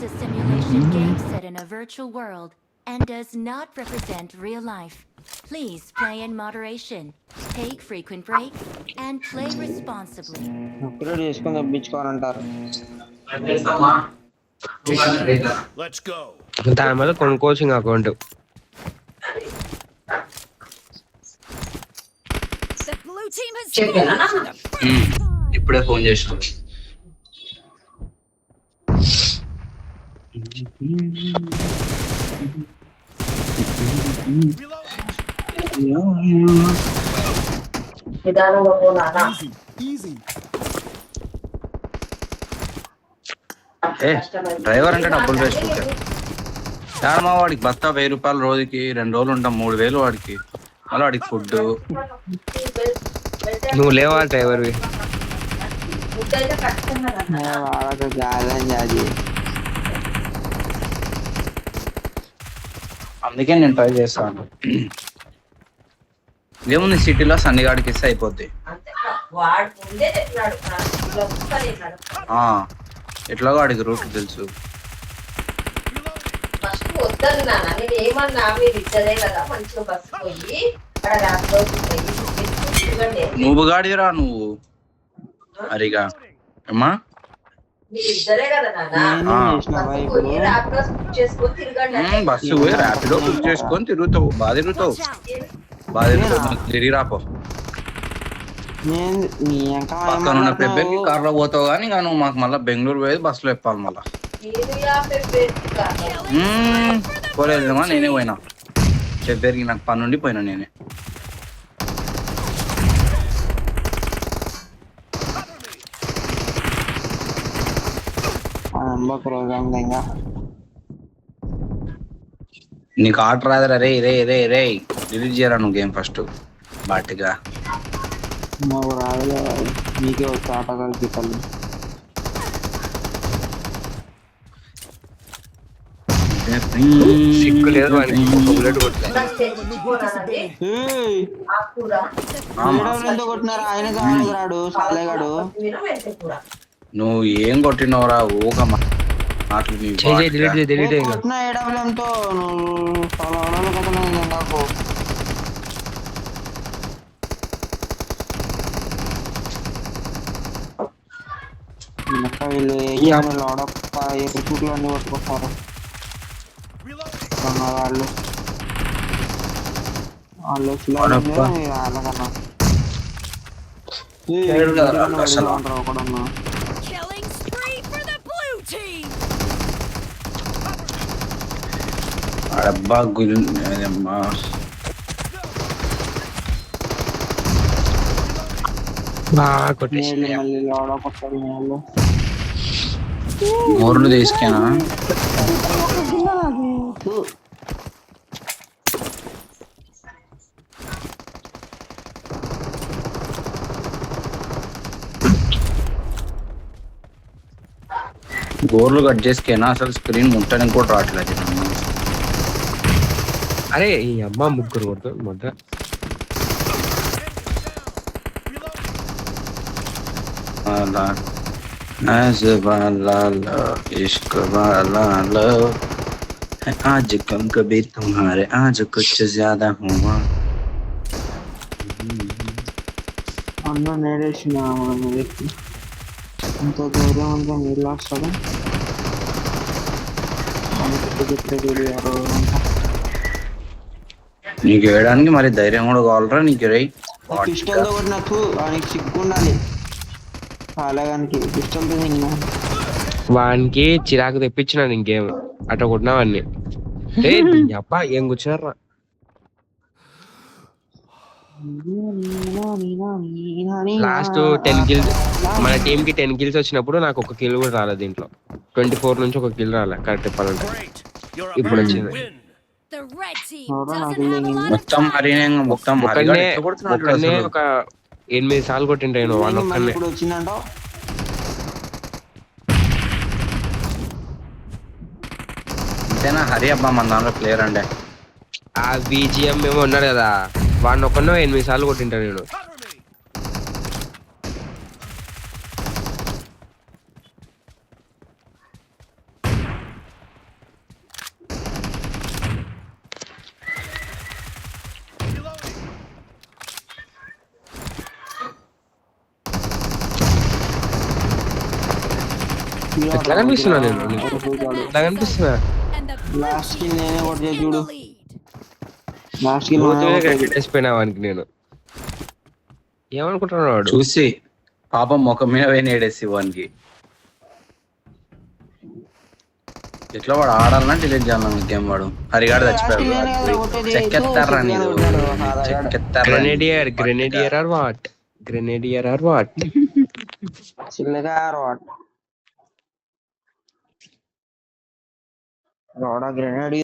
a simulation game set in a virtual world and does not represent real life. Please play in moderation, take frequent breaks, and play responsibly. Upgrade చేసుకొని తప్పించుకోవాలంటారు. Let's go. దాని మీద కొనుక్కోవచ్చు account. The blue team has చెప్పానా? ఇప్పుడే phone చేసిన. నిదానంగా పోనానా? Driver అంటే డబ్బులు వేస్ట్. మా వాడికి బత్తా 1000 రూపాయలు రోజుకి 2 రోజులు ఉంటాం, 3000 వాడికి. మళ్ళీ వాడికి ఫుడ్. నువ్వు లేవా డ్రైవర్వి? ముద్దైతే ఖచ్చితంగా కదా. వాళ్ళకి కాదని అది అందుకే నేను ట్రై చేస్తాను. ఏముంది సిటీలో సన్నిగాడికి ఇస్తే అయిపోద్ది. అంతే వాడు ముందే చెప్పినాడు ఇలా వస్తాను చెప్పినాడు. ఎట్లాగో వాడికి రూట్ తెలుసు. ఫస్ట్ వద్దని నాన్న నేను ఏమన్నా మీరు ఇద్దరే కదా మంచిగా బస్సు పోయి అక్కడ ర్యాపిడో పోయి తిరగండి. నువ్వు గాడిరా నువ్వు అరిగా అమ్మా. మీరు ఇద్దరే కదా నాన్న బస్సు పోయి ర్యాపిడో బుక్ చేసుకొని తిరగండి. బస్సు పోయి ర్యాపిడో బుక్ చేసుకొని తిరుగుతావు. బాగా తిరుగుతావు. తిరిగి రాపో. పక్కన ఉన్న పెబ్బేకి కార్లో పోతావు కానీ ఇంకా నువ్వు మాకు మళ్ళీ బెంగళూరు పోయేది బస్సులో ఎప్పాలి మళ్ళా. పోలేదమ్మా, నేనే పోయినా పెబ్బేరికి. నాకు పని నుండి పోయినా నేనే. నీకు ఆట రాదరా? రే రే రే రే డిలీట్ చేయరా నువ్వు గేమ్ ఫస్ట్ బాటిగా. మాకు రాదు, మీకే వచ్చి ఆట కలిపితాను. సిక్కు లేదు వాడికి. బుల్లెట్ కొట్టినారా? ఆయన కావాలి రాడు సాలేగాడు. నువ్వు ఏం కొట్టినవరా? ఊగా మాటలు కొట్టిన ఏడబ్ల్యూఎంతో నువ్వు చాలా కదా నాకు. వీళ్ళు లోడప్ప రిక్రూట్లు అన్ని పట్టుకొస్తారు వాళ్ళు. వాళ్ళు వాళ్ళకన్నా ఒకడన్నా Killing spree for the blue team. అబ్బా అమ్మా. మళ్ళీ లోడప్ వస్తారు వాళ్ళు. మోర్లు తీసుకేనా? గోర్లు కట్ చేసుకేనా? అసలు స్క్రీన్ ముట్టడానికి కూడా రావట్లేదు. అరే ఈ అమ్మ ముగ్గురు కొడుతుంది మొదట. इश्क वाला लो आज कम कभी तुम्हारे आज कुछ ज्यादा हुआ. అన్న నేరేసిన వ్యక్తి ఇంత ధైర్యం ఉందా మీరు వస్తాడు. నీకు వేయడానికి మరి ధైర్యం కూడా కావాలరా నీకు? రై పిస్టల్తో కొట్టిన వానికి సిగ్గుండాలి. అలాగానికి పిస్టల్తో తిన్నా. వానికి చిరాకు తెప్పించినాను ఇంకేం అట్లా కొట్టినావన్నీ. అబ్బా ఏం కూర్చున్నారా? లాస్ట్ 10 kills మన టీం కి 10 kills వచ్చినప్పుడు నాకు ఒక కిల్ కూడా రాలేదు. దీంట్లో 24 నుంచి ఒక కిల్ రాలే కరెక్ట్ చెప్పాలంటే. ఇప్పుడు వచ్చింది. The red team doesn't have a lot of మొత్తం హరినే మొత్తం ఒకనే ఒక 8 సార్లు కొట్టిండ్రు నేను వన్ ఒక్కనే. ఇప్పుడు వచ్చిందంట. అంతేనా? హరి అబ్బా మన దాంట్లో ప్లేయర్ అంటే ఆ బీజిఎం ఏమో ఉన్నాడు కదా, వాడిని ఒక్కనో 8 సార్లు కొట్టింటాను నేను. ఎట్లా కనిపిస్తున్నా నేను ఎట్లా కనిపిస్తున్నా లాస్ట్ కి నేనే కొట్టే చూడు లాస్ట్ కి వేసిపోయినా వానికి నేను ఏమనుకుంటున్నాడు వాడు చూసి పాపం ముఖం మీద పోయి నేడేసి వానికి ఎట్లా వాడు ఆడాలన్నా డిలీట్ చేయాలన్నా గేమ్ వాడు హరిగాడు చచ్చిపోయాడు చెక్కెత్తారా నీదు చెక్కెత్తారా గ్రెనేడియర్ ఆర్ వాట్ చిన్నగా రోడ్ గ్రెనేడ్